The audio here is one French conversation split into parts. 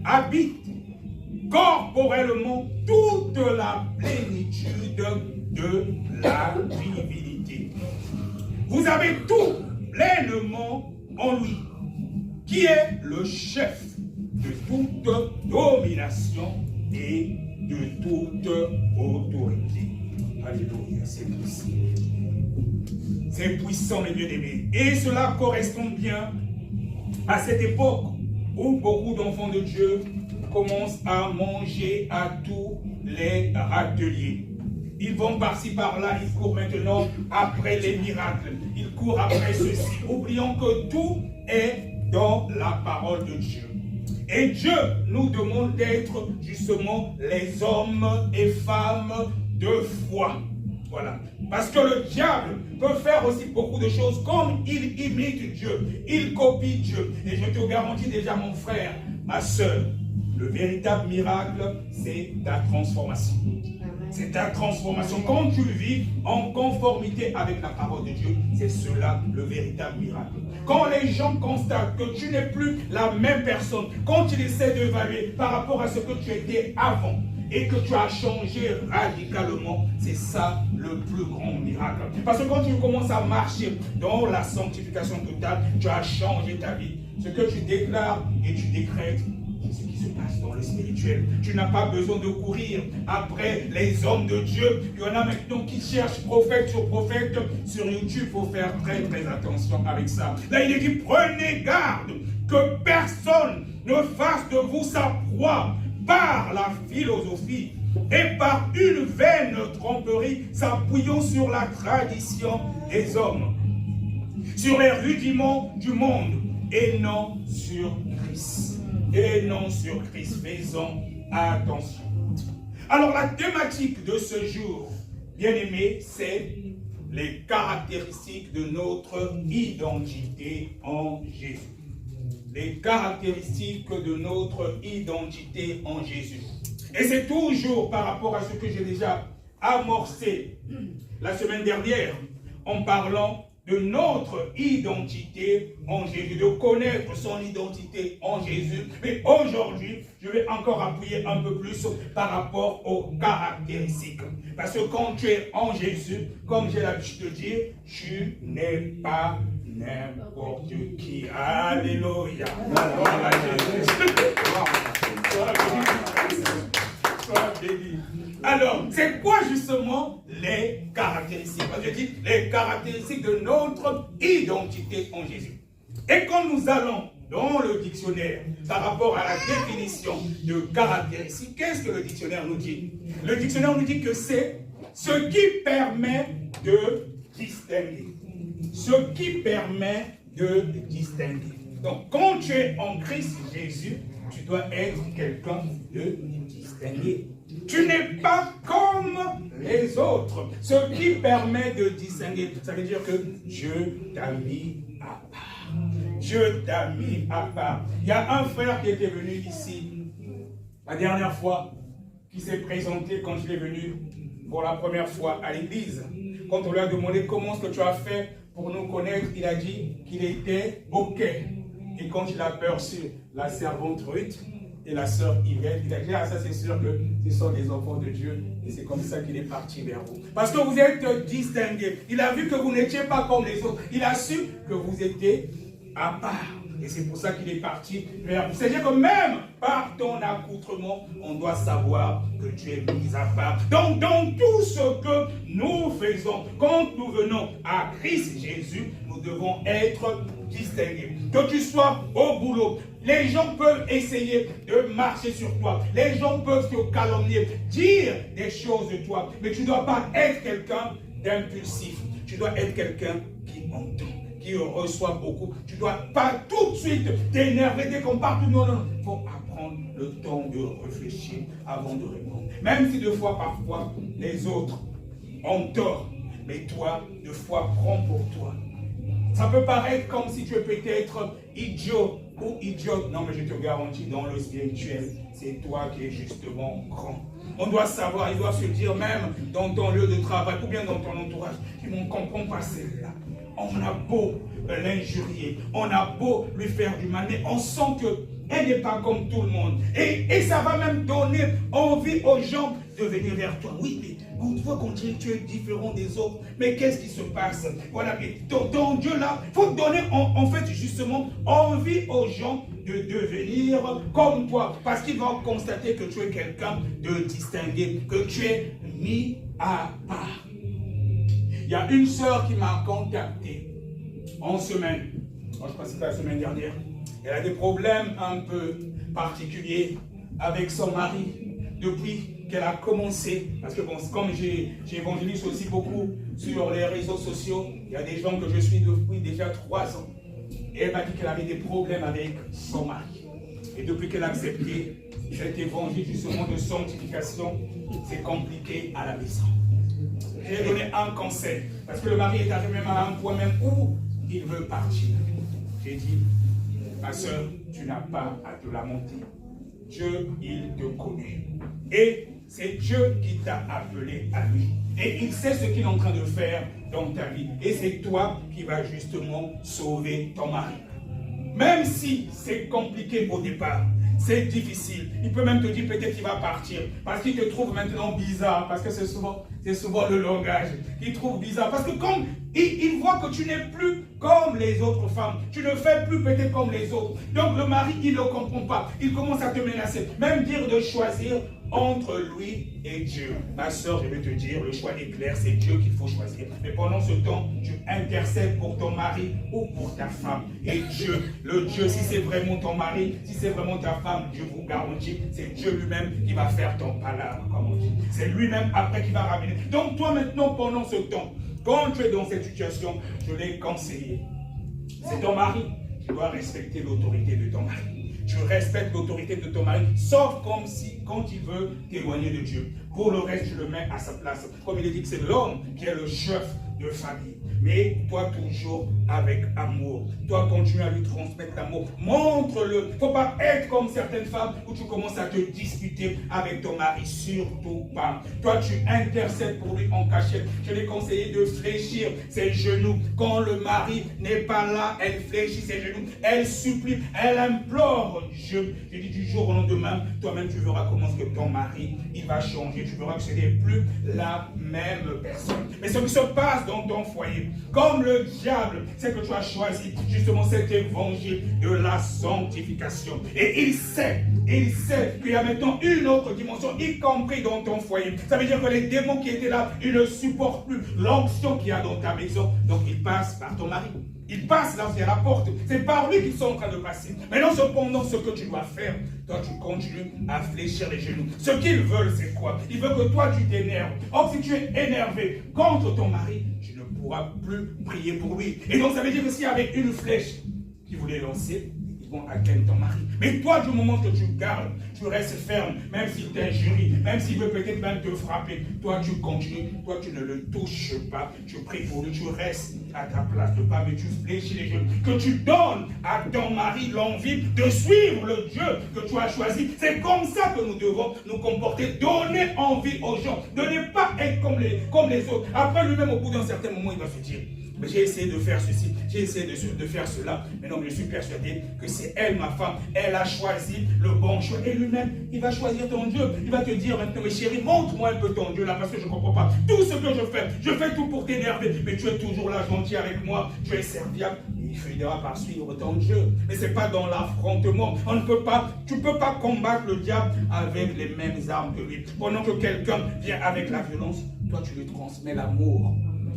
habite corporellement toute la plénitude de la divinité. Vous avez tout pleinement en lui, qui est le chef de toute domination et de toute autorité. Alléluia, c'est puissant. C'est puissant, mes bien-aimés. Et cela correspond bien à cette époque où beaucoup d'enfants de Dieu commencent à manger à tous les râteliers. Ils vont par-ci, par-là, ils courent maintenant après les miracles. Ils courent après ceci, oubliant que tout est dans la parole de Dieu. Et Dieu nous demande d'être justement les hommes et femmes de foi. Voilà. Parce que le diable peut faire aussi beaucoup de choses comme il imite Dieu, il copie Dieu. Et je te garantis déjà, mon frère, ma soeur, le véritable miracle, c'est ta transformation. C'est ta transformation. Quand tu vis en conformité avec la parole de Dieu, c'est cela le véritable miracle. Quand les gens constatent que tu n'es plus la même personne, quand ils essaient d'évaluer par rapport à ce que tu étais avant, et que tu as changé radicalement, c'est ça le plus grand miracle. Parce que quand tu commences à marcher dans la sanctification totale, tu as changé ta vie. Ce que tu déclares et tu décrètes, c'est ce qui se passe dans le spirituel. Tu n'as pas besoin de courir après les hommes de Dieu. Il y en a maintenant qui cherchent prophète sur YouTube. Il faut faire très très attention avec ça. Là, il est dit, prenez garde que personne ne fasse de vous sa proie par la philosophie et par une vaine tromperie, s'appuyant sur la tradition des hommes, sur les rudiments du monde, et non sur Christ. Et non sur Christ. Faisons attention. Alors la thématique de ce jour, bien aimé, c'est les caractéristiques de notre identité en Jésus. Les caractéristiques de notre identité en Jésus. Et c'est toujours par rapport à ce que j'ai déjà amorcé la semaine dernière en parlant de notre identité en Jésus, de connaître son identité en Jésus. Mais aujourd'hui, je vais encore appuyer un peu plus par rapport aux caractéristiques. Parce que quand tu es en Jésus, comme j'ai l'habitude de dire, tu n'es pas n'importe qui. Alléluia. Alors, c'est quoi justement les caractéristiques? Je dis les caractéristiques de notre identité en Jésus. Et quand nous allons dans le dictionnaire par rapport à la définition de caractéristiques, qu'est-ce que le dictionnaire nous dit? Le dictionnaire nous dit que c'est ce qui permet de distinguer. Ce qui permet de distinguer. Donc, quand tu es en Christ Jésus, tu dois être quelqu'un de distingué. Tu n'es pas comme les autres. Ce qui permet de distinguer, ça veut dire que Dieu t'a mis à part. Dieu t'a mis à part. Il y a un frère qui était venu ici la dernière fois, qui s'est présenté quand il est venu pour la première fois à l'église. Quand on lui a demandé comment est-ce que tu as fait pour nous connaître, il a dit qu'il était OK. Et quand il a aperçu la servante Ruth et la sœur Yvette, il a dit, ah ça c'est sûr que ce sont des enfants de Dieu. Et c'est comme ça qu'il est parti vers vous. Parce que vous êtes distingués. Il a vu que vous n'étiez pas comme les autres. Il a su que vous étiez à part. Et c'est pour ça qu'il est parti vers vous. C'est-à-dire que même par ton accoutrement, on doit savoir que tu es mis à part. Donc, dans tout ce que nous faisons, quand nous venons à Christ Jésus, nous devons être distingués. Que tu sois au boulot, les gens peuvent essayer de marcher sur toi. Les gens peuvent te calomnier, dire des choses de toi. Mais tu ne dois pas être quelqu'un d'impulsif. Tu dois être quelqu'un qui entend, qui reçoit beaucoup. Tu ne dois pas tout de suite t'énerver dès qu'on parle. Non, non. Il faut apprendre le temps de réfléchir avant de répondre. Même si deux fois, parfois, les autres ont tort. Mais toi, deux fois, prends pour toi. Ça peut paraître comme si tu es peut-être idiot ou idiote. Non, mais je te garantis, dans le spirituel, c'est toi qui es justement grand. On doit savoir, il doit se dire même dans ton lieu de travail ou bien dans ton entourage, on ne comprend pas celle-là. On a beau l'injurier, on a beau lui faire du mal, mais on sent que elle n'est pas comme tout le monde. Et ça va même donner envie aux gens de venir vers toi. Oui, mais on te voit qu'on dirait que tu es différent des autres. Mais qu'est-ce qui se passe? Voilà, et ton Dieu là, il faut donner en fait justement envie aux gens de devenir comme toi. Parce qu'ils vont constater que tu es quelqu'un de distingué, que tu es mis à part. Il y a une sœur qui m'a contacté en semaine. Moi, je crois que c'était la semaine dernière. Elle a des problèmes un peu particuliers avec son mari depuis qu'elle a commencé. Parce que bon, comme j'évangélise aussi beaucoup sur les réseaux sociaux, il y a des gens que je suis depuis déjà 3 ans. Et elle m'a dit qu'elle avait des problèmes avec son mari. Et depuis qu'elle a accepté cet évangile justement de sanctification, c'est compliqué à la maison. J'ai donné un conseil. Parce que le mari est arrivé même à un point même où il veut partir. J'ai dit, ma soeur, tu n'as pas à te lamenter. Dieu, il te connaît. Et c'est Dieu qui t'a appelé à lui. Et il sait ce qu'il est en train de faire dans ta vie. Et c'est toi qui vas justement sauver ton mari. Même si c'est compliqué au départ, c'est difficile. Il peut même te dire peut-être qu'il va partir. Parce qu'il te trouve maintenant bizarre. Parce que c'est souvent le langage qu'il trouve bizarre. Parce que comme il voit que tu n'es plus comme les autres femmes. Tu ne fais plus peut-être comme les autres. Donc le mari, il ne comprend pas. Il commence à te menacer. Même dire de choisir entre lui et Dieu. Ma soeur, je vais te dire, le choix est clair, c'est Dieu qu'il faut choisir. Mais pendant ce temps, tu intercèdes pour ton mari ou pour ta femme. Et Dieu, le Dieu, si c'est vraiment ton mari, si c'est vraiment ta femme, Dieu vous garantit, c'est Dieu lui-même qui va faire ton palabre, comme on dit. C'est lui-même après qui va ramener. Donc toi maintenant, pendant ce temps, quand tu es dans cette situation, je l'ai conseillé. C'est ton mari, tu dois respecter l'autorité de ton mari. Tu respectes l'autorité de ton mari, sauf comme si, quand il veut t'éloigner de Dieu. Pour le reste, tu le mets à sa place. Comme il est dit que c'est l'homme qui est le chef de famille. Mais toi, toujours avec amour. Toi, continue à lui transmettre l'amour. Montre-le. Il ne faut pas être comme certaines femmes où tu commences à te disputer avec ton mari. Surtout pas. Toi, tu intercèdes pour lui en cachette. Je l'ai conseillé de fléchir ses genoux. Quand le mari n'est pas là, elle fléchit ses genoux. Elle supplie, elle implore Dieu. Je dis du jour au lendemain, toi-même, tu verras comment que ton mari, il va changer. Tu verras que ce n'est plus la même personne. Mais ce qui se passe dans ton foyer, comme le diable, c'est que tu as choisi justement cet évangile de la sanctification. Et il sait qu'il y a maintenant une autre dimension, y compris dans ton foyer. Ça veut dire que les démons qui étaient là, ils ne supportent plus l'onction qu'il y a dans ta maison. Donc ils passent par ton mari. Il passe là, c'est à la porte. C'est par lui qu'ils sont en train de passer. Maintenant, cependant, ce que tu dois faire, toi, tu continues à fléchir les genoux. Ce qu'ils veulent, c'est quoi? Ils veulent que toi, tu t'énerves. Or, si tu es énervé contre ton mari, tu ne pourras plus prier pour lui. Et donc, ça veut dire que s'il y avait une flèche qui voulait lancer, ils vont atteindre ton mari. Mais toi, du moment que tu gardes, tu restes ferme, même s'il t'injurie, même s'il veut peut-être même te frapper, toi, tu continues, toi, tu ne le touches pas. Tu pries pour lui, tu restes à ta place de pas, mais tu fléchis les genoux. Que tu donnes à ton mari l'envie de suivre le Dieu que tu as choisi. C'est comme ça que nous devons nous comporter. Donner envie aux gens, de ne pas être comme les autres. Après, lui-même, au bout d'un certain moment, il va se dire, mais j'ai essayé de faire ceci, j'ai essayé de faire cela. Mais non, je suis persuadé que c'est elle, ma femme. Elle a choisi le bon choix. Et lui-même, il va choisir ton Dieu. Il va te dire maintenant, mais chérie, montre-moi un peu ton Dieu là, parce que je ne comprends pas. Tout ce que je fais tout pour t'énerver. Mais tu es toujours là, gentil avec moi. Tu es serviable. Il finira par suivre ton Dieu. Mais ce n'est pas dans l'affrontement. Tu ne peux pas combattre le diable avec les mêmes armes que lui. Pendant que quelqu'un vient avec la violence, toi, tu lui transmets l'amour.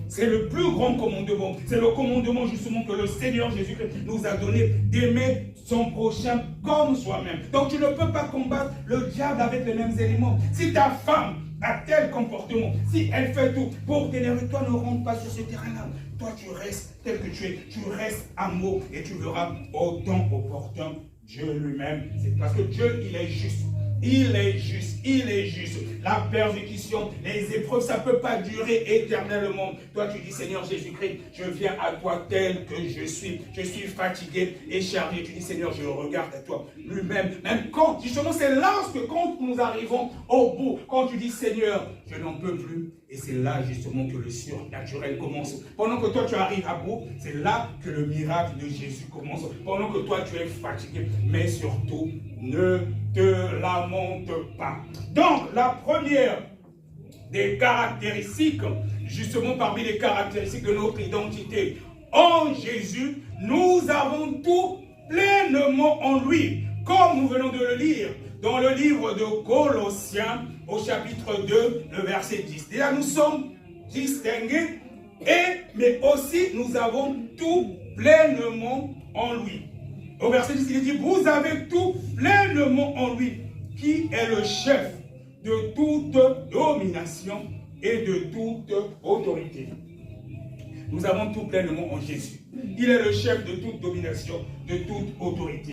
C'est le plus grand commandement. C'est le commandement justement que le Seigneur Jésus-Christ nous a donné d'aimer son prochain comme soi-même. Donc tu ne peux pas combattre le diable avec les mêmes éléments. Si ta femme a tel comportement, si elle fait tout pour t'énerver, toi ne rentre pas sur ce terrain-là. Toi tu restes tel que tu es, tu restes amour et tu verras au temps opportun Dieu lui-même. C'est parce que Dieu il est juste. Il est juste, il est juste. La persécution, les épreuves, ça ne peut pas durer éternellement. Toi, tu dis, Seigneur Jésus-Christ, je viens à toi tel que je suis. Je suis fatigué et chargé. Tu dis, Seigneur, je regarde à toi. Lui-même, même quand, justement, c'est lorsque quand nous arrivons au bout, quand tu dis, Seigneur, je n'en peux plus. Et c'est là, justement, que le surnaturel commence. Pendant que toi, tu arrives à bout, c'est là que le miracle de Jésus commence. Pendant que toi, tu es fatigué. Mais surtout, ne te lamente pas. Donc, la première des caractéristiques, justement parmi les caractéristiques de notre identité en Jésus, nous avons tout pleinement en lui. Comme nous venons de le lire dans le livre de Colossiens, au chapitre 2, le verset 10. Déjà, nous sommes distingués, mais aussi nous avons tout pleinement en lui. Au verset 10, il dit, vous avez tout pleinement en lui, qui est le chef de toute domination et de toute autorité. Nous avons tout pleinement en Jésus. Il est le chef de toute domination, de toute autorité.